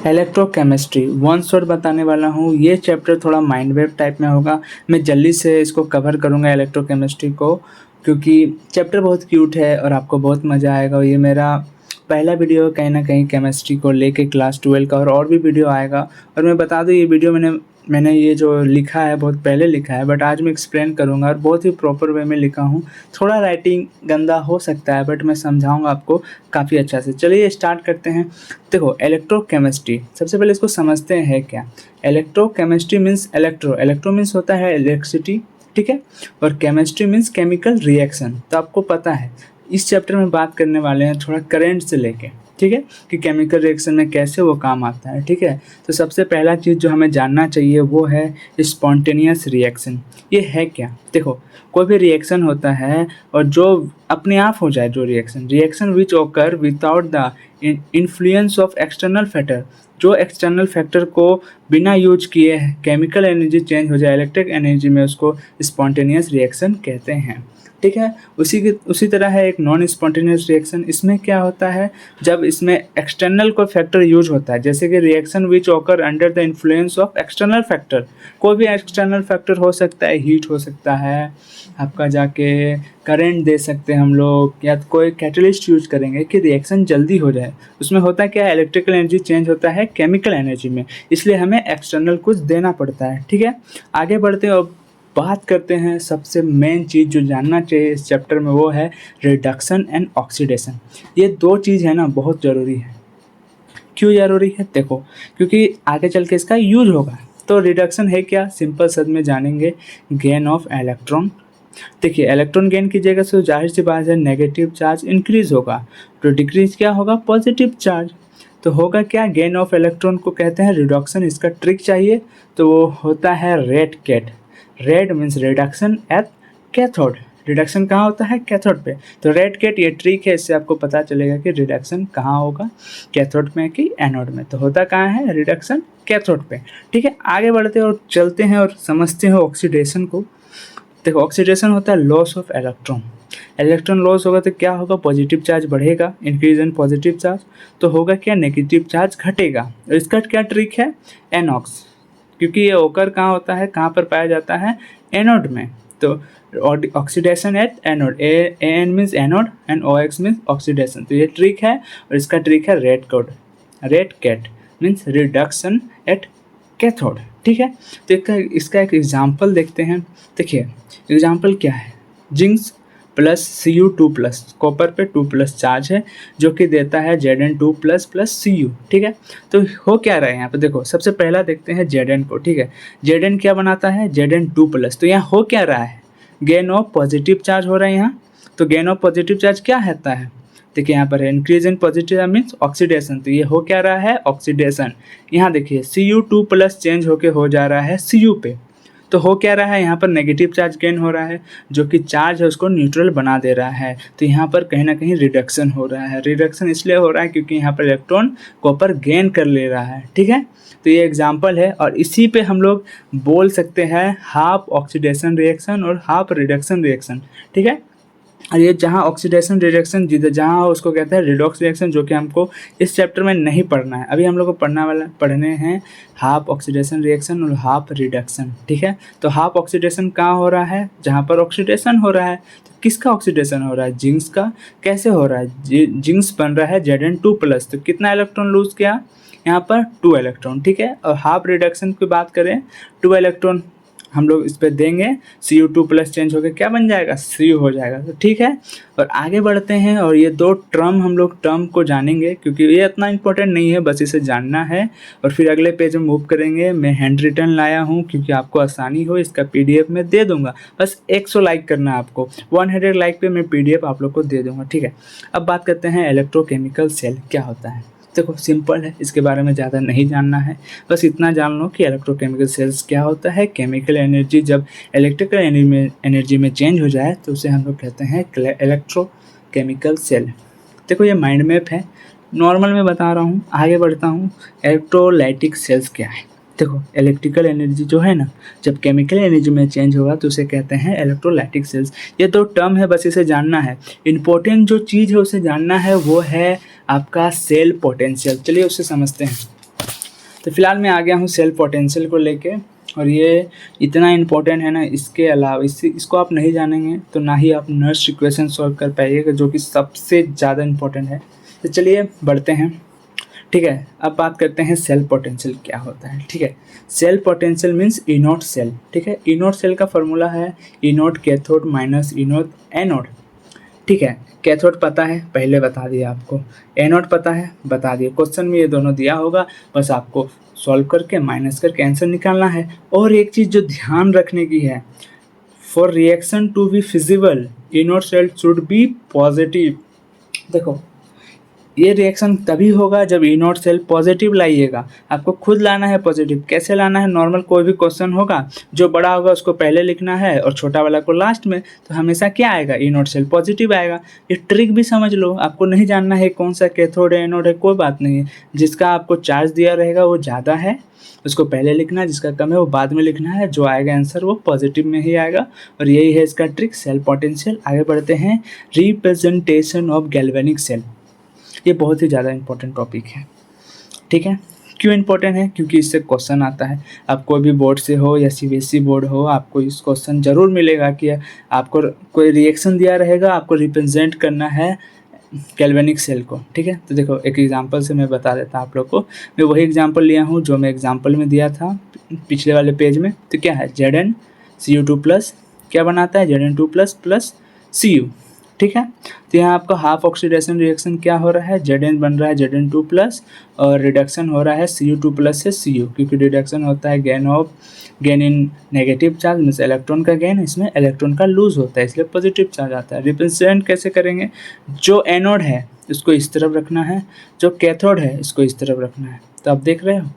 Electrochemistry one shot बताने वाला हूँ। ये चैप्टर थोड़ा माइंड वेव टाइप में होगा। मैं जल्दी से इसको कवर करूँगा इलेक्ट्रोकेमिस्ट्री को, क्योंकि चैप्टर बहुत क्यूट है और आपको बहुत मज़ा आएगा। और ये मेरा पहला वीडियो कहीं ना कहीं केमिस्ट्री को लेके क्लास 12 का, और भी वीडियो आएगा। और मैं बता दूँ, ये वीडियो मैंने ये जो लिखा है बहुत पहले लिखा है, बट आज मैं एक्सप्लेन करूँगा और बहुत ही प्रॉपर वे में लिखा हूँ। थोड़ा राइटिंग गंदा हो सकता है, बट मैं समझाऊँगा आपको काफ़ी अच्छा से। चलिए स्टार्ट करते हैं। देखो, इलेक्ट्रोकेमिस्ट्री सबसे पहले इसको समझते हैं क्या। इलेक्ट्रोकेमिस्ट्री मीन्स इलेक्ट्रो मीन्स होता है इलेक्ट्रिसिटी, ठीक है, और केमिस्ट्री मीन्स केमिकल रिएक्शन। तो आपको पता है इस चैप्टर में बात करने वाले हैं थोड़ा करंट से लेके, ठीक है, कि केमिकल रिएक्शन में कैसे वो काम आता है, ठीक है। तो सबसे पहला चीज़ जो हमें जानना चाहिए वो है स्पॉन्टेनियस रिएक्शन। ये है क्या। देखो, कोई भी रिएक्शन होता है और जो अपने आप हो जाए, जो रिएक्शन विच ओकर without the influence of external factor, जो एक्सटर्नल फैक्टर को बिना यूज किए केमिकल एनर्जी चेंज हो जाए इलेक्ट्रिक एनर्जी में, उसको स्पॉन्टेनियस रिएक्शन कहते हैं, ठीक है। उसी तरह है एक नॉन स्पॉन्टेनियस रिएक्शन। इसमें क्या होता है, जब इसमें एक्सटर्नल कोई फैक्टर यूज होता है, जैसे कि reaction which occur under the influence of external factor. कोई भी एक्सटर्नल फैक्टर हो सकता है, हीट हो सकता है, आपका जाके करंट दे सकते हैं हम लोग, या कोई कैटलिस्ट यूज करेंगे कि रिएक्शन जल्दी हो जाए। उसमें होता है क्या, इलेक्ट्रिकल एनर्जी चेंज होता है केमिकल एनर्जी में, इसलिए हमें एक्सटर्नल कुछ देना पड़ता है, ठीक है। आगे बढ़ते हैं और बात करते हैं सबसे मेन चीज़ जो जानना चाहिए इस चैप्टर में, वो है रिडक्शन एंड ऑक्सीडेशन। ये दो चीज़ है ना, बहुत ज़रूरी है। क्यों ज़रूरी है, देखो, क्योंकि आगे चल के इसका यूज होगा। तो रिडक्शन है क्या, सिंपल शब्द में जानेंगे, गेन ऑफ इलेक्ट्रॉन। देखिए, इलेक्ट्रॉन गेन कीजिएगा तो जाहिर सी बात है नेगेटिव चार्ज इंक्रीज होगा, तो डिक्रीज क्या होगा, पॉजिटिव चार्ज। तो होगा क्या, गेन ऑफ इलेक्ट्रॉन को कहते हैं रिडक्शन। इसका ट्रिक चाहिए तो वो होता है red cat. Red means reduction at cathode. Reduction कहाँ होता है, कैथोड पे। तो रेड कैट ये ट्रिक है, इससे आपको पता चलेगा कि रिडक्शन कहाँ होगा, कैथोड में कि एनोड में। तो होता कहाँ है, रिडक्शन कैथोड पे, ठीक है। आगे बढ़ते हैं और चलते हैं और समझते हैं ऑक्सीडेशन को। देखो, ऑक्सीडेशन होता है loss of electron. Electron loss होगा तो क्या होगा, पॉजिटिव चार्ज बढ़ेगा, इंक्रीज इन पॉजिटिव चार्ज। तो होगा क्या, नेगेटिव चार्ज घटेगा। और इसका क्या ट्रिक है, एनॉक्स, क्योंकि ये ओकर कहाँ होता है, कहाँ पर पाया जाता है, एनोड में। तो oxidation at anode, an means anode and O X means oxidation. तो ये ट्रिक है और इसका ट्रिक है red cat means reduction at cathode, ठीक है। तो इसका एक एग्जाम्पल देखते हैं। देखिए, एग्जाम्पल क्या है, जिंक्स प्लस Cu2+, कॉपर पे 2+ चार्ज है, जो कि देता है Zn2 प्लस Cu, ठीक है। तो हो क्या रहा है यहाँ पे, देखो सबसे पहला देखते हैं Zn को, ठीक है। Zn क्या बनाता है, Zn2+। तो यहाँ हो क्या रहा है, गेन ऑफ पॉजिटिव चार्ज हो रहा है यहाँ। तो गेन ऑफ पॉजिटिव चार्ज क्या होता है, देखिए यहाँ पर है increase in positive means oxidation. तो ये हो क्या रहा है, ऑक्सीडेशन। यहाँ देखिए Cu2+ चेंज होके हो जा रहा है Cu पे। तो हो क्या रहा है, यहाँ पर नेगेटिव चार्ज गेन हो रहा है, जो कि चार्ज है उसको न्यूट्रल बना दे रहा है। तो यहाँ पर कहीं ना कहीं रिडक्शन हो रहा है। रिडक्शन इसलिए हो रहा है क्योंकि यहाँ पर इलेक्ट्रॉन कॉपर गेन कर ले रहा है, ठीक है। तो ये एग्जांपल है और इसी पे हम लोग बोल सकते हैं हाफ ऑक्सीडेशन रिएक्शन और हाफ रिडक्शन रिएक्शन, ठीक है। और ये जहाँ ऑक्सीडेशन रिएक्शन जहाँ हो उसको कहते हैं रिडॉक्स रिएक्शन, जो कि हमको इस चैप्टर में नहीं पढ़ना है। अभी हम लोग को पढ़ने हैं हाफ ऑक्सीडेशन रिएक्शन और हाफ रिडक्शन, ठीक है। तो हाफ ऑक्सीडेशन कहाँ हो रहा है, जहाँ पर ऑक्सीडेशन हो रहा है। तो किसका ऑक्सीडेशन हो रहा है, जिंक्स का। कैसे हो रहा है, जिंक्स बन रहा है Zn2+। तो कितना इलेक्ट्रॉन लूज किया यहाँ पर, 2 इलेक्ट्रॉन, ठीक है। और हाफ रिडक्शन की बात करें, 2 इलेक्ट्रॉन हम लोग इस पर देंगे, Cu2+ चेंज होकर क्या बन जाएगा, Cu हो जाएगा। तो ठीक है, और आगे बढ़ते हैं और ये दो हम लोग टर्म को जानेंगे, क्योंकि ये इतना इंपॉर्टेंट नहीं है, बस इसे जानना है। और फिर अगले पेज में मूव करेंगे। मैं हैंड रिटन लाया हूँ क्योंकि आपको आसानी हो, इसका PDF में दे दूंगा। बस 100 लाइक करना है आपको, 100 लाइक पे मैं PDF आप लोग को दे दूंगा, ठीक है। अब बात करते हैं इलेक्ट्रोकेमिकल सेल क्या होता है। देखो सिंपल है, इसके बारे में ज़्यादा नहीं जानना है, बस इतना जान लो कि इलेक्ट्रोकेमिकल सेल्स क्या होता है। केमिकल एनर्जी जब इलेक्ट्रिकल एनर्जी में चेंज हो जाए तो उसे हम लोग कहते हैं इलेक्ट्रोकेमिकल सेल। देखो ये माइंड मैप है, नॉर्मल में बता रहा हूँ। आगे बढ़ता हूँ, इलेक्ट्रोलाइटिक सेल्स क्या है। देखो इलेक्ट्रिकल एनर्जी जो है ना, जब केमिकल एनर्जी में चेंज होगा तो उसे कहते हैं इलेक्ट्रोलाइटिक सेल्स। ये दो टर्म है, बस इसे जानना है। इम्पोर्टेंट जो चीज़ है उसे जानना है वो है आपका सेल पोटेंशियल। चलिए उससे समझते हैं। तो फिलहाल मैं आ गया हूँ सेल पोटेंशियल को लेके, और ये इतना इम्पोर्टेंट है ना, इसके अलावा इसको आप नहीं जानेंगे तो ना ही आप नर्स इक्वेशन सॉल्व कर पाइएगा, जो कि सबसे ज़्यादा इम्पोर्टेंट है। तो चलिए बढ़ते हैं। ठीक है, अब बात करते हैं सेल पोटेंशियल क्या होता है। ठीक है, cell potential means E naught cell. ठीक है, ई नॉट सेल का फॉर्मूला है E naught cathode minus E naught anode. ठीक है, कैथोड पता है, पहले बता दिया आपको। एनोड पता है, बता दिया। क्वेश्चन में ये दोनों दिया होगा, बस आपको सॉल्व करके माइनस करके आंसर निकालना है। और एक चीज़ जो ध्यान रखने की है, for reaction to be feasible E naught cell should be positive. देखो, ये रिएक्शन तभी होगा जब ई नॉट सेल पॉजिटिव लाइएगा। आपको खुद लाना है पॉजिटिव। कैसे लाना है? नॉर्मल कोई भी क्वेश्चन होगा, जो बड़ा होगा उसको पहले लिखना है और छोटा वाला को लास्ट में। तो हमेशा क्या आएगा? ई नॉट सेल पॉजिटिव आएगा। ये ट्रिक भी समझ लो। आपको नहीं जानना है कौन सा कैथोड है एनोड है, कोई बात नहीं है। जिसका आपको चार्ज दिया रहेगा वो ज़्यादा है, उसको पहले लिखना है, जिसका कम है वो बाद में लिखना है। जो आएगा आंसर वो पॉजिटिव में ही आएगा। और यही है इसका ट्रिक, सेल पोटेंशियल। आगे बढ़ते हैं, रिप्रेजेंटेशन ऑफ गैल्वेनिक सेल। ये बहुत ही ज़्यादा इंपॉर्टेंट टॉपिक है। ठीक है, क्यों इंपॉर्टेंट है? क्योंकि इससे क्वेश्चन आता है। आप कोई भी बोर्ड से हो या सीबीएसई बोर्ड हो, आपको इस क्वेश्चन जरूर मिलेगा कि आपको कोई रिएक्शन दिया रहेगा, आपको रिप्रेजेंट करना है गैल्वेनिक सेल को। ठीक है, तो देखो एक एग्जांपल से मैं बता देता हूँ आप लोग को। मैं वही एग्जांपल लिया हूँ जो मैं एग्जांपल में दिया था पिछले वाले पेज में। तो क्या है? ZnCu2 प्लस क्या बनाता है? Zn2 plus plus Cu। ठीक है, तो यहाँ आपका हाफ ऑक्सीडेशन रिएक्शन क्या हो रहा है? Zn बन रहा है Zn2 प्लस, और रिडक्शन हो रहा है Cu2 प्लस से Cu, क्योंकि रिडक्शन होता है gain in negative charge, means electron का गेन, इसमें इलेक्ट्रॉन का लूज होता है, इसलिए पॉजिटिव चार्ज आता है। रिप्रेजेंट कैसे करेंगे? जो एनोड है इसको इस तरफ रखना है, जो कैथोड है इसको इस तरफ रखना है। तो आप देख रहे हो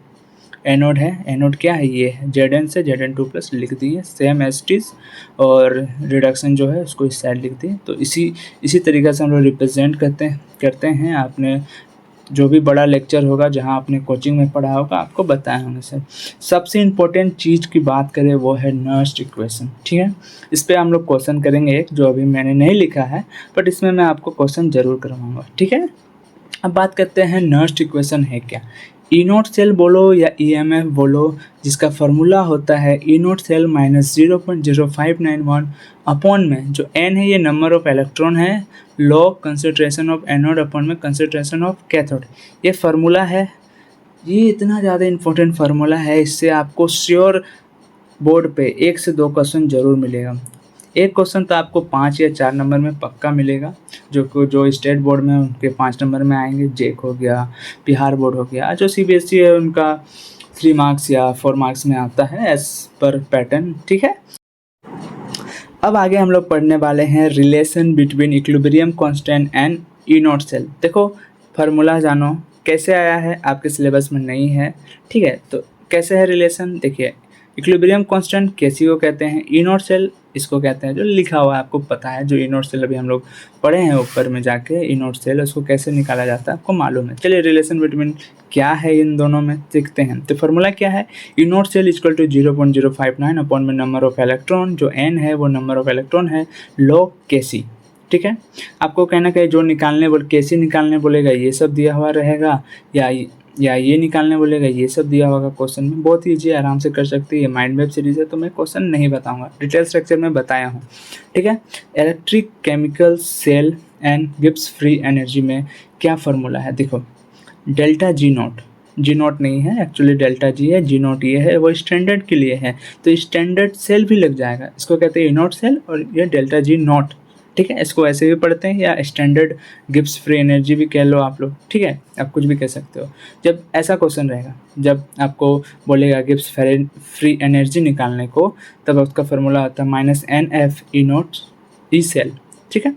एनोड है, एनोड क्या है? ये है Zn से Zn2 प्लस लिख दिए, सेम एज इट इज, और रिडक्शन जो है उसको इस साइड लिख दिए। तो इसी तरीके से हम लोग रिप्रेजेंट करते हैं। आपने जो भी बड़ा लेक्चर होगा जहाँ आपने कोचिंग में पढ़ा होगा, आपको बताए होंगे सर। सबसे इम्पोर्टेंट चीज़ की बात करें वो है नर्स्ट इक्वेशन। ठीक है, इस पर हम लोग क्वेश्चन करेंगे एक, जो अभी मैंने नहीं लिखा है, बट इसमें मैं आपको क्वेश्चन जरूर करवाऊँगा। ठीक है, अब बात करते हैं नर्स्ट इक्वेशन है क्या। ई नॉट सेल बोलो या EMF बोलो, जिसका फार्मूला होता है E naught cell minus 0.0591 upon में जो n है ये नंबर ऑफ इलेक्ट्रॉन है, log concentration of anode upon में कंसंट्रेशन ऑफ कैथोड। ये फार्मूला है। ये इतना ज़्यादा इम्पोर्टेंट फार्मूला है, इससे आपको श्योर बोर्ड पे 1 से 2 क्वेश्चन ज़रूर मिलेगा। एक क्वेश्चन तो आपको 5 या 4 नंबर में पक्का मिलेगा, जो स्टेट बोर्ड में उनके 5 नंबर में आएंगे। जेक हो गया, बिहार बोर्ड हो गया, जो CBSE है उनका 3 मार्क्स या 4 मार्क्स में आता है एज पर पैटर्न। ठीक है, अब आगे हम लोग पढ़ने वाले हैं relation between equilibrium constant and E naught cell. देखो फार्मूला जानो कैसे आया है, आपके सिलेबस में नहीं है। ठीक है, तो कैसे है रिलेशन? देखिए, इक्विलिब्रियम कांस्टेंट केसी को कहते हैं, ई नॉट सेल इसको कहते हैं, जो लिखा हुआ है आपको पता है। जो ई नॉट सेल अभी हम लोग पढ़े हैं ऊपर में जाके, ई नॉट सेल उसको कैसे निकाला जाता है आपको मालूम है। चलिए रिलेशन बिटवीन क्या है इन दोनों में देखते हैं। तो फार्मूला क्या है? E naught cell equal to 0.059 upon में नंबर ऑफ इलेक्ट्रॉन, जो n है वो नंबर ऑफ इलेक्ट्रॉन है, log Kc। ठीक है, आपको कहना कि जो निकालने Kc निकालने बोलेगा ये सब दिया हुआ रहेगा, या ये निकालने बोलेगा ये सब दिया होगा क्वेश्चन में। बहुत ईजी, आराम से कर सकते हैं। ये माइंड मैप सीरीज है तो मैं क्वेश्चन नहीं बताऊंगा, डिटेल स्ट्रक्चर में बताया हूँ। ठीक है, electric chemical cell and Gibbs free energy में क्या फार्मूला है? देखो, डेल्टा जी नॉट नहीं है एक्चुअली, डेल्टा जी है, जी नॉट ये है, वो स्टैंडर्ड के लिए है। तो स्टैंडर्ड सेल भी लग जाएगा, इसको कहते हैं ई नॉट सेल, और ये डेल्टा जी नॉट। ठीक है, इसको ऐसे भी पढ़ते हैं, या स्टैंडर्ड गिब्स फ्री एनर्जी भी कह लो आप लोग। ठीक है, आप कुछ भी कह सकते हो। जब ऐसा क्वेश्चन रहेगा, जब आपको बोलेगा गिब्स फ्री एनर्जी निकालने को, तब उसका फार्मूला होता है -NF E naught E cell. ठीक है,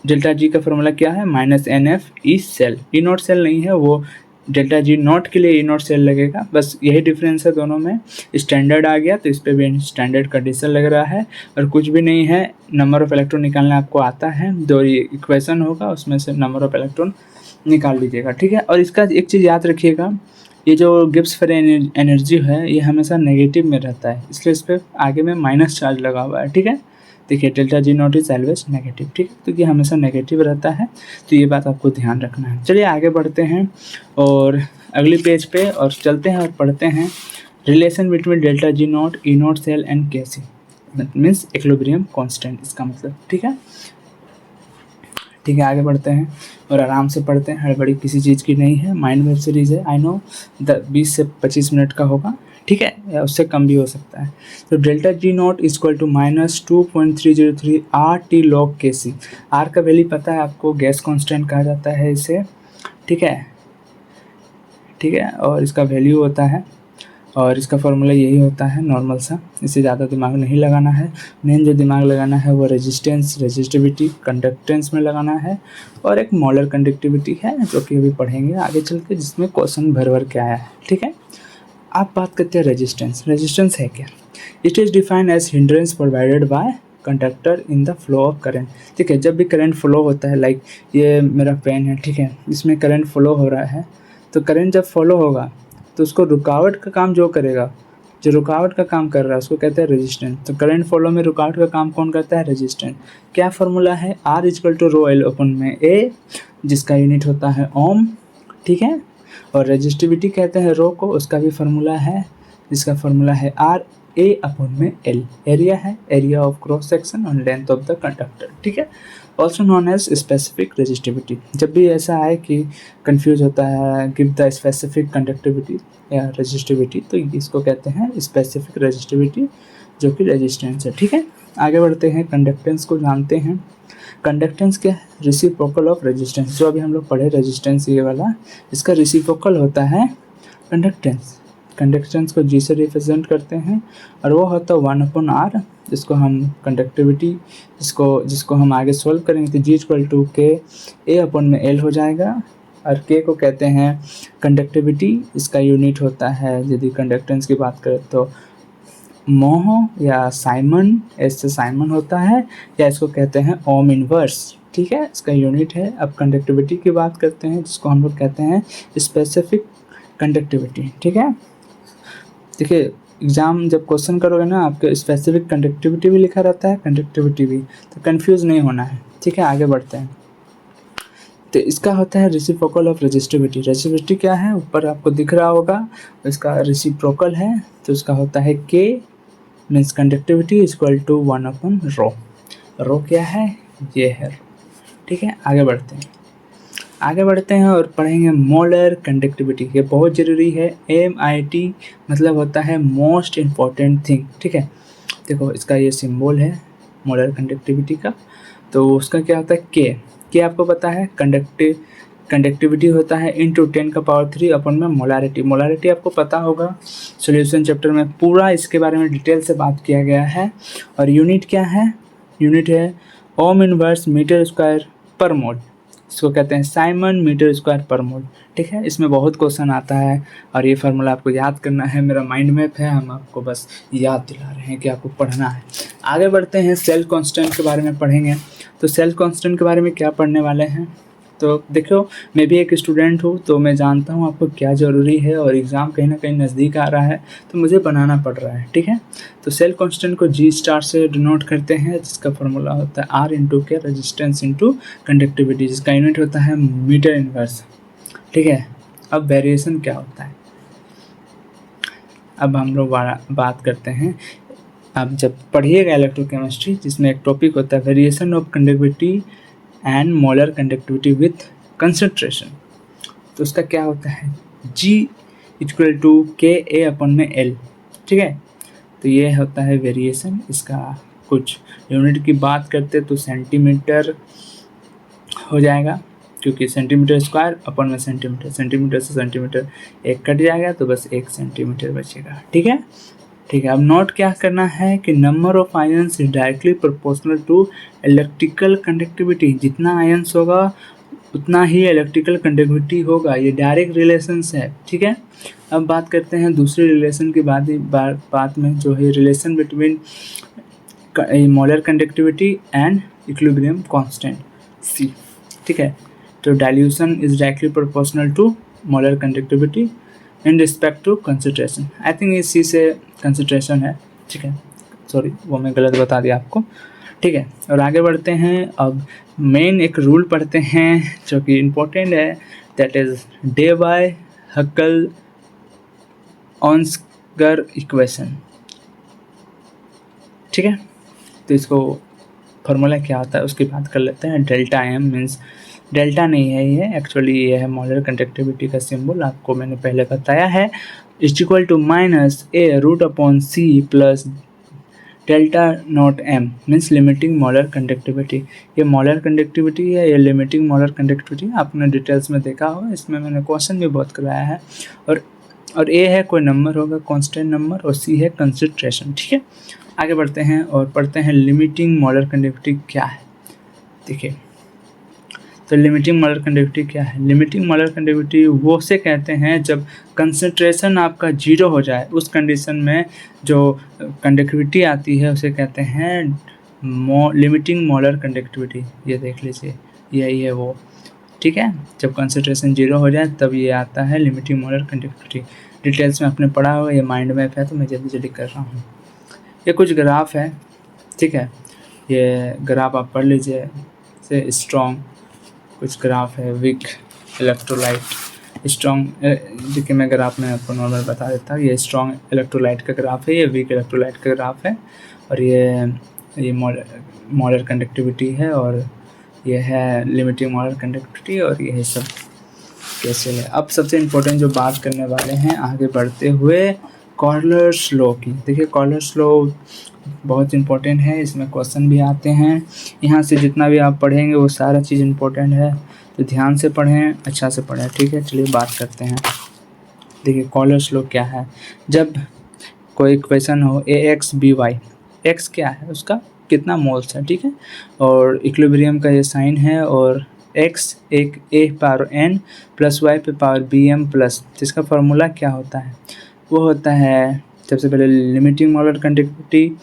डेल्टा जी का फार्मूला क्या है? -NF E cell. E naught cell नहीं है, वो डेल्टा जी नॉट के लिए ई नॉट सेल लगेगा। बस यही डिफरेंस है दोनों में। स्टैंडर्ड आ गया तो इस पर भी स्टैंडर्ड कंडीशन लग रहा है, और कुछ भी नहीं है। नंबर ऑफ इलेक्ट्रॉन निकालना आपको आता है, जो ये इक्वेशन होगा उसमें से नंबर ऑफ इलेक्ट्रॉन निकाल लीजिएगा। ठीक है, और इसका एक चीज़ याद रखिएगा, ये जो गिब्स फ्री एनर्जी है ये हमेशा नेगेटिव में रहता है, इसलिए इस पर आगे में माइनस चार्ज लगा हुआ है। ठीक है, देखिए delta G not is always negative, ठीक है, क्योंकि हमेशा नेगेटिव रहता है, तो ये बात आपको ध्यान रखना है। चलिए आगे बढ़ते हैं और अगले पेज पे और चलते हैं और पढ़ते हैं relation between delta G naught, E naught cell and K C, means equilibrium constant इसका मतलब, ठीक है। ठीक है, आगे बढ़ते हैं और आराम से पढ़ते हैं, हड़बड़ी किसी चीज़ की नहीं है, माइंड वेब सीरीज़ है, आई नो 20 से 25 मिनट का होगा, ठीक है, या उससे कम भी हो सकता है। तो delta G naught equal to -2.303 R T log K C. Are का वैल्यू पता है आपको, गैस कांस्टेंट कहा जाता है इसे, ठीक है, ठीक है, और इसका वैल्यू होता है और इसका फॉर्मूला यही होता है नॉर्मल सा, इससे ज़्यादा दिमाग नहीं लगाना है। मेन जो दिमाग लगाना है वो रेजिस्टेंस, रेजिस्टिविटी, कंडक्टेंस में लगाना है, और एक मोलर कंडक्टिविटी है जो कि अभी पढ़ेंगे आगे चल के, जिसमें क्वेश्चन भर भर के आया है, ठीक है। आप बात करते हैं रेजिस्टेंस। रेजिस्टेंस है क्या? It is defined as hindrance provided by conductor in the flow of current, ठीक है। जब भी करंट फ्लो होता है, लाइक ये मेरा पेन है, ठीक है, इसमें करंट फ्लो हो रहा है, तो करंट जब फ्लो होगा तो उसको रुकावट का काम जो करेगा, जो रुकावट का काम कर रहा है उसको कहते हैं रेजिस्टेंस। तो करंट फ्लो में रुकावट का काम कौन करता है? रेजिस्टेंस। क्या फार्मूला है? R equal to rho L upon में ए, जिसका यूनिट होता है ओम, ठीक है, और रेजिस्टिविटी कहते हैं रो को, उसका भी फार्मूला है, जिसका फार्मूला है R ए अपन में एल। एरिया है एरिया ऑफ क्रॉस सेक्शन और लेंथ ऑफ द कंडक्टर, ठीक है, also known as specific resistivity. जब भी ऐसा आए कि कंफ्यूज होता है गिव द स्पेसिफिक कंडक्टिविटी या रेजिस्टिविटी, तो इसको कहते हैं स्पेसिफिक रेजिस्टिविटी, जो कि रेजिस्टेंस है, ठीक है। आगे बढ़ते हैं, कंडक्टेंस को जानते हैं। कंडक्टेंस क्या है? Reciprocal of resistance. जो अभी हम लोग पढ़े रेजिस्टेंस ये वाला, इसका रेसिप्रोकल होता है कंडक्टेंस। कंडक्टेंस को जी से रिप्रेजेंट करते हैं और वो होता है 1/r, जिसको हम कंडक्टिविटी, जिसको हम आगे सोल्व करेंगे तो जी इक्वल टू के ए अपन में एल हो जाएगा, और के को कहते हैं कंडक्टिविटी, इसका यूनिट होता है, यदि कंडक्टेंस की बात करें तो मोह या साइमन, ऐसे साइमन होता है, या इसको कहते हैं ओम इनवर्स, ठीक है, इसका यूनिट है। अब कंडक्टिविटी की बात करते हैं, जिसको हम लोग कहते हैं स्पेसिफिक कंडक्टिविटी, ठीक है। देखिए एग्ज़ाम जब क्वेश्चन करोगे ना, आपके स्पेसिफिक कंडक्टिविटी भी लिखा रहता है, कंडक्टिविटी भी, तो कंफ्यूज नहीं होना है, ठीक है। आगे बढ़ते हैं, तो इसका होता है रेसिप्रोकल ऑफ रेजिस्टिविटी। रेजिस्टिविटी क्या है? ऊपर आपको दिख रहा होगा, इसका रेसिप्रोकल है, तो इसका होता है के, मीन्स कंडक्टिविटी इक्वल टू 1/रो। रो क्या है? ये है, ठीक है। आगे बढ़ते हैं और पढ़ेंगे मोलर कंडक्टिविटी। ये बहुत ज़रूरी है, MIT मतलब होता है मोस्ट इम्पॉर्टेंट थिंग, ठीक है। देखो इसका ये सिंबल है मोलर कंडक्टिविटी का, तो उसका क्या होता है? के आपको पता है कंडक्टिविटी होता है इंटू 10⁻³ अपन में मोलारिटी। मोलारिटी आपको पता होगा, सॉल्यूशन चैप्टर में पूरा इसके बारे में डिटेल से बात किया गया है। और यूनिट क्या है? यूनिट है ओम इनवर्स मीटर स्क्वायर पर मोल, इसको कहते हैं साइमन मीटर स्क्वायर पर मोल, ठीक है। इसमें बहुत क्वेश्चन आता है और ये फार्मूला आपको याद करना है, मेरा माइंड मैप है, हम आपको बस याद दिला रहे हैं कि आपको पढ़ना है। आगे बढ़ते हैं, सेल कांस्टेंट के बारे में पढ़ेंगे। तो सेल कांस्टेंट के बारे में क्या पढ़ने वाले हैं? तो देखो मैं भी एक स्टूडेंट हूँ, तो मैं जानता हूँ आपको क्या ज़रूरी है, और एग्ज़ाम कहीं ना कहीं नज़दीक आ रहा है तो मुझे बनाना पड़ रहा है, ठीक है। तो सेल कांस्टेंट को G स्टार से डिनोट करते हैं, जिसका फार्मूला होता है R इंटू के रेजिस्टेंस इंटू कंडक्टिविटी, जिसका यूनिट होता है मीटर इनवर्स, ठीक है। अब वेरिएशन क्या होता है? अब हम लोग बात करते हैं, अब जब पढ़िएगा इलेक्ट्रोकेमिस्ट्री, जिसमें एक टॉपिक होता है variation of conductivity and molar conductivity with concentration, तो उसका क्या होता है? G इक्वल टू के ए अपन में एल, ठीक है। तो ये होता है वेरिएशन। इसका कुछ यूनिट की बात करते तो सेंटीमीटर हो जाएगा, क्योंकि सेंटीमीटर स्क्वायर अपन में सेंटीमीटर, सेंटीमीटर से सेंटीमीटर एक कट जाएगा तो बस 1 सेंटीमीटर बचेगा, ठीक है। ठीक है, अब नोट क्या करना है कि number of ions is directly proportional to electrical conductivity. जितना आयंस होगा उतना ही इलेक्ट्रिकल कंडक्टिविटी होगा, ये डायरेक्ट रिलेशंस है, ठीक है। अब बात करते हैं दूसरी रिलेशन की बात में, जो है relation between molar conductivity and equilibrium constant C, ठीक है। तो dilution is directly proportional to molar conductivity in respect to concentration. I think इस C से कंसंट्रेशन है, ठीक है, सॉरी वो मैं गलत बता दिया आपको, ठीक है। और आगे बढ़ते हैं, अब मेन एक रूल पढ़ते हैं जो कि इम्पोर्टेंट है, that is Debye Huckel Onsager equation. ठीक है, तो इसको फार्मूला क्या होता है उसकी बात कर लेते हैं। डेल्टा एम मीन्स, डेल्टा नहीं है ये, एक्चुअली ये है मोलर कंडक्टिविटी का सिंबल, आपको मैंने पहले बताया है। Is equal to minus A root upon C plus delta naught M means limiting molar conductivity. ये मोलर कंडक्टिविटी है, ये लिमिटिंग मोलर कंडक्टिविटी आपने डिटेल्स में देखा होगा, इसमें मैंने क्वेश्चन भी बहुत कराया है। और ए है कोई नंबर होगा कांस्टेंट नंबर, और सी है कंसंट्रेशन। ठीक है, आगे बढ़ते हैं और पढ़ते हैं लिमिटिंग मोलर कंडक्टिविटी क्या है। देखिए, तो लिमिटिंग मोलर कंडक्टिविटी क्या है। लिमिटिंग मोलर कंडक्टिविटी वो से कहते हैं जब कंसंट्रेशन आपका 0 हो जाए, उस कंडीशन में जो कंडक्टिविटी आती है उसे कहते हैं लिमिटिंग मोलर कंडक्टिविटी। ये देख लीजिए, यही है वो। ठीक है, जब कंसंट्रेशन 0 हो जाए तब ये आता है लिमिटिंग मोलर कंडक्टिविटी। डिटेल्स में आपने पढ़ा होगा, ये माइंड मैप है तो मैं जल्दी जल्दी कर रहा हूँ। ये कुछ ग्राफ है, ठीक है, ये ग्राफ आप पढ़ लीजिए। से स्ट्रॉन्ग कुछ ग्राफ है, वीक इलेक्ट्रोलाइट, स्ट्रॉन्ग, देखिए मैं ग्राफ में आपको नॉर्मल बता देता हूँ। ये स्ट्रॉन्ग इलेक्ट्रोलाइट का ग्राफ है, ये वीक इलेक्ट्रोलाइट का ग्राफ है, और ये मोलर कंडक्टिविटी है, और ये है लिमिटिंग मोलर कंडक्टिविटी, और ये सब कैसे है। अब सबसे इम्पोर्टेंट जो बात करने वाले हैं आगे बढ़ते हुए, कॉलर्स लॉ की। देखिए, कॉलर्स लॉ बहुत इम्पोर्टेंट है, इसमें क्वेश्चन भी आते हैं। यहाँ से जितना भी आप पढ़ेंगे वो सारा चीज़ इम्पोर्टेंट है, तो ध्यान से पढ़ें, अच्छा से पढ़ें। ठीक है, चलिए बात करते हैं। देखिए, कॉलर्स लॉ क्या है। जब कोई इक्वेशन हो ए एक्स बी वाई, एक्स क्या है उसका कितना मोल्स है, ठीक है, और इक्विलिब्रियम का ये साइन है, और एक्स एक ए पावर एन प्लस वाई पे पावर बी एम प्लस, जिसका फार्मूला क्या होता है, वो होता है सबसे पहले लिमिटिंग मोलर कंडक्टिविटी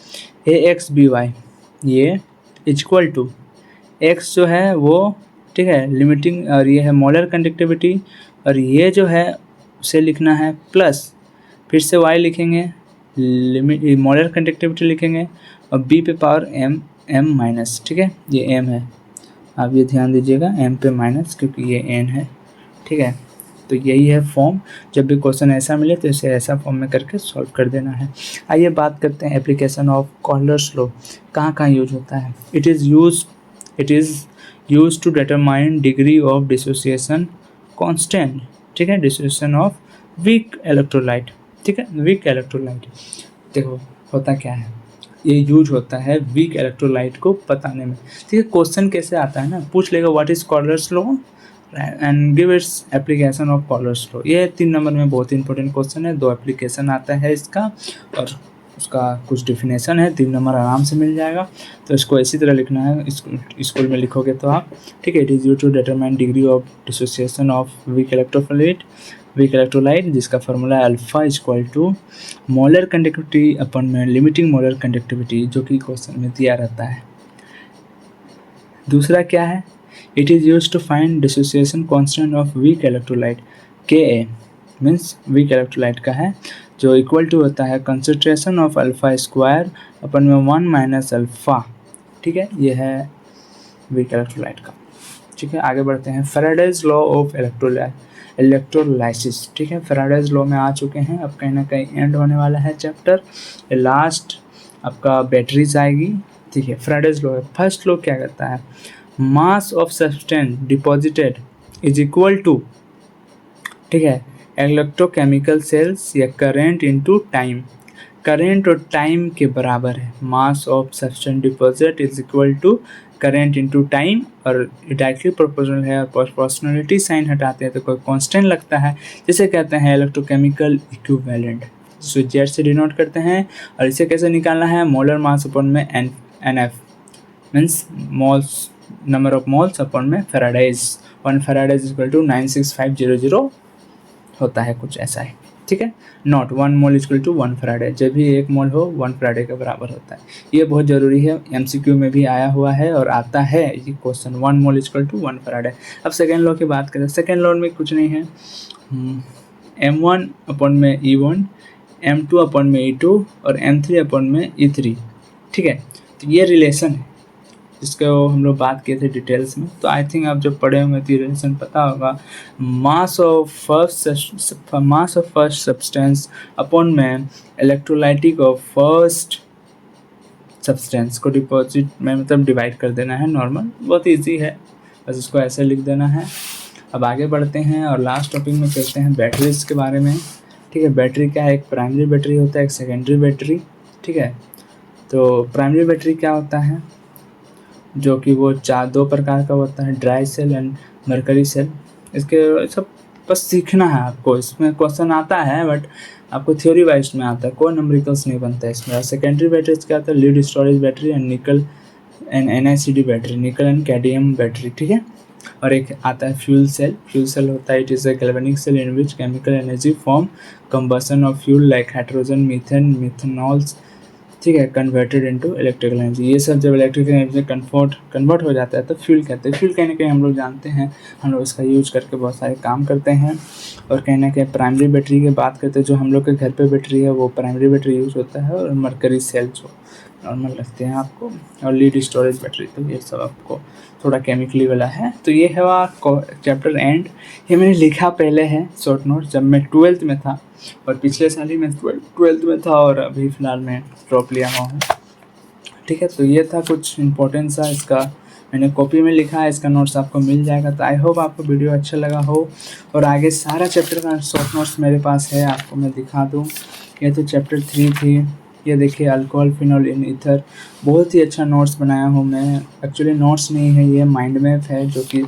ए एक्स बी वाई, ये इक्वल टू एक्स जो है वो, ठीक है, लिमिटिंग, और ये है मोलर कंडक्टिविटी, और ये जो है उसे लिखना है प्लस, फिर से वाई लिखेंगे, लिमिट मोलर कंडक्टिविटी लिखेंगे, और बी पे पावर एम एम माइनस, ठीक है, ये एम है, आप ये ध्यान दीजिएगा, एम पे माइनस क्योंकि ये एन है। ठीक है, तो यही है फॉर्म। जब भी क्वेश्चन ऐसा मिले तो इसे ऐसा फॉर्म में करके सॉल्व कर देना है। आइए बात करते हैं एप्लीकेशन ऑफ कॉलर्स लॉ कहाँ कहाँ यूज होता है। It is use to determine degree of dissociation constant, ठीक है, डिसोसिएशन ऑफ वीक इलेक्ट्रोलाइट, ठीक है, वीक इलेक्ट्रोलाइट। देखो होता क्या है, ये यूज होता है वीक इलेक्ट्रोलाइट को बताने में। ठीक है, क्वेश्चन कैसे आता है ना, पूछ लेगा what is Kohlrausch's law and give its application of Kohlrausch's law. ये 3 नंबर में बहुत इंपॉर्टेंट क्वेश्चन है, 2 एप्लीकेशन आता है इसका, और उसका कुछ डिफिनेशन है, 3 नंबर आराम से मिल जाएगा। तो इसको इसी तरह लिखना है, स्कूल में लिखोगे तो आप, ठीक है। It is use to determine degree of dissociation of weak electrolyte, जिसका फार्मूला alpha equal to molar conductivity upon में लिमिटिंग मोलर कंडक्टिविटी, जो कि क्वेश्चन में दिया रहता है। दूसरा क्या है, it is use to find dissociation constant of weak electrolyte, K A means weak electrolyte का है, जो इक्वल टू होता है concentration of alpha square upon में 1 माइनस अल्फा, ठीक है, ये है वीक इलेक्ट्रोलाइट का। ठीक है, आगे बढ़ते हैं। फैराडेज लॉ ऑफ इलेक्ट्रोलाइसिस, ठीक है, फैराडेज लॉ में आ चुके हैं, अब कहीं ना कहीं एंड होने वाला है चैप्टर, लास्ट आपका बैटरीज आएगी। ठीक है, फैराडेज लॉ है। फर्स्ट लॉ क्या कहता है, mass of substance deposited is equal to, ठीक है, इलेक्ट्रोकेमिकल सेल्स या करेंट इनटू टाइम, करेंट और टाइम के बराबर है। Mass of substance deposit is equal to current into time, और डायरेक्टली प्रोपोर्शनल है, और प्रोपोर्शनलिटी साइन हटाते हैं तो कोई कांस्टेंट लगता है, जिसे कहते हैं इलेक्ट्रोकेमिकल इक्विवेलेंट, जिसे जेड से डिनोट करते हैं। और इसे कैसे निकालना है, मोलर मास अपॉन में N F means moles, number of moles upon में फैराडेज, 1 फैराडेज इक्वल टू 96500 होता है, कुछ ऐसा है। ठीक है, not 1 mole equal to 1 faraday, जब भी 1 मोल हो 1 फैराडे के बराबर होता है। ये बहुत ज़रूरी है, एमसीक्यू में भी आया हुआ है और आता है ये question, 1 mole equal to 1 faraday. अब सेकेंड लॉ की बात करें, सेकेंड लॉ में कुछ नहीं है, m1 अपॉन में e1, m2 अपॉन में e2 और m3 अपॉन में e3, ठीक है। तो ये रिलेशन है, जिसको हम लोग बात किए थे डिटेल्स में। तो आई थिंक आप जब पढ़े होंगे तो ये रिलेशन पता होगा। Mass of first substance upon में इलेक्ट्रोलाइटिक ऑफ फर्स्ट सब्सटेंस को डिपॉजिट में मतलब डिवाइड कर देना है नॉर्मल, बहुत इजी है, बस इसको ऐसे लिख देना है। अब आगे बढ़ते हैं और लास्ट टॉपिक में चलते हैं बैटरीज के बारे में। ठीक है, बैटरी क्या है, एक प्राइमरी बैटरी होता है, एक सेकेंडरी बैटरी। ठीक है, तो प्राइमरी बैटरी क्या होता है, जो कि वो दो प्रकार का होता है, dry cell and mercury cell. इसके सब बस सीखना है आपको, इसमें क्वेश्चन आता है बट आपको थ्योरी वाइज में आता है, कोई नंबरिकल्स नहीं बनता है इसमें। सेकेंडरी बैटरीज क्या होता है, लीड स्टोरेज बैटरी एंड निकल एंड NiCd बैटरी, निकल एंड कैडमियम बैटरी। ठीक है, और एक आता है फ्यूल सेल। फ्यूल सेल होता है, it is a galvanic cell in which chemical energy form combustion of fuel like hydrogen, methane, methanols, ठीक है, कन्वर्टेड इनटू इलेक्ट्रिकल एनर्जी। ये सब जब इलेक्ट्रिकल एनर्जी कन्वर्ट हो जाता है तो फ्यूल कहते हैं। फ्यूल कहीं ना कहीं हम लोग जानते हैं, हम लोग इसका यूज करके बहुत सारे काम करते हैं। और कहीं ना कहीं प्राइमरी बैटरी की बात करते हैं, जो हम लोग के घर पे बैटरी है वो प्राइमरी बैटरी यूज होता है, और मरकरी सेल जो नॉर्मल लगते हैं आपको, और लीड स्टोरेज बैटरी। तो ये सब आपको थोड़ा केमिकली वाला है। तो ये है वह चैप्टर एंड। ये मैंने लिखा पहले है शॉर्ट नोट, जब मैं 12th में था, और पिछले साल ही मैं 12th में था, और अभी फ़िलहाल मैं ड्रॉप लिया हुआ हूँ। ठीक है, तो ये था कुछ इम्पोर्टेंट सा, इसका मैंने कॉपी में लिखा है, इसका नोट्स आपको मिल जाएगा। तो आई होप आपको वीडियो अच्छा लगा हो, और आगे सारा चैप्टर का शॉर्ट नोट्स मेरे पास है, आपको मैं दिखा दूँ। ये तो चैप्टर 3 थी, ये देखिए अल्कोहल फिनॉल इन ईथर, बहुत ही अच्छा नोट्स बनाया हूँ मैं। एक्चुअली नोट्स नहीं है, ये माइंड मैप है, जो कि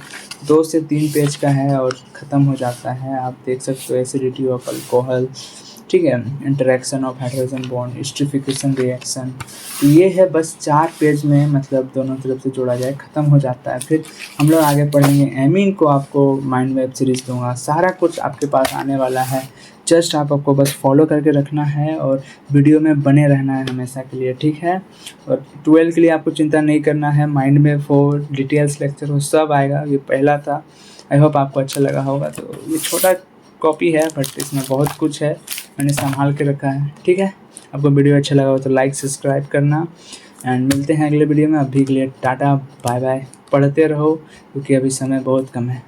2 से 3 पेज का है और ख़त्म हो जाता है। आप देख सकते हो, एसिडिटी ऑफ अल्कोहल, ठीक है, interaction of hydrogen bond, esterification reaction. ये है बस 4 पेज में, मतलब दोनों तरफ से जोड़ा जाए, ख़त्म हो जाता है। फिर हम लोग आगे पढ़ेंगे एमीन को, आपको माइंड वेब सीरीज़ दूंगा, सारा कुछ आपके पास आने वाला है। जस्ट आपको बस फॉलो करके रखना है और वीडियो में बने रहना है हमेशा के लिए, ठीक है। और 12 के लिए आपको चिंता नहीं करना है, माइंड में 4 डिटेल्स लेक्चर वो सब आएगा, ये पहला था। आई होप आपको अच्छा लगा होगा। तो ये छोटा कॉपी है बट इसमें बहुत कुछ है, मैंने संभाल के रखा है, ठीक है। आपको वीडियो अच्छा लगा हो तो लाइक सब्सक्राइब करना, एंड मिलते हैं अगले वीडियो में। अभी के लिए टाटा बाय बाय, पढ़ते रहो क्योंकि अभी समय बहुत कम है।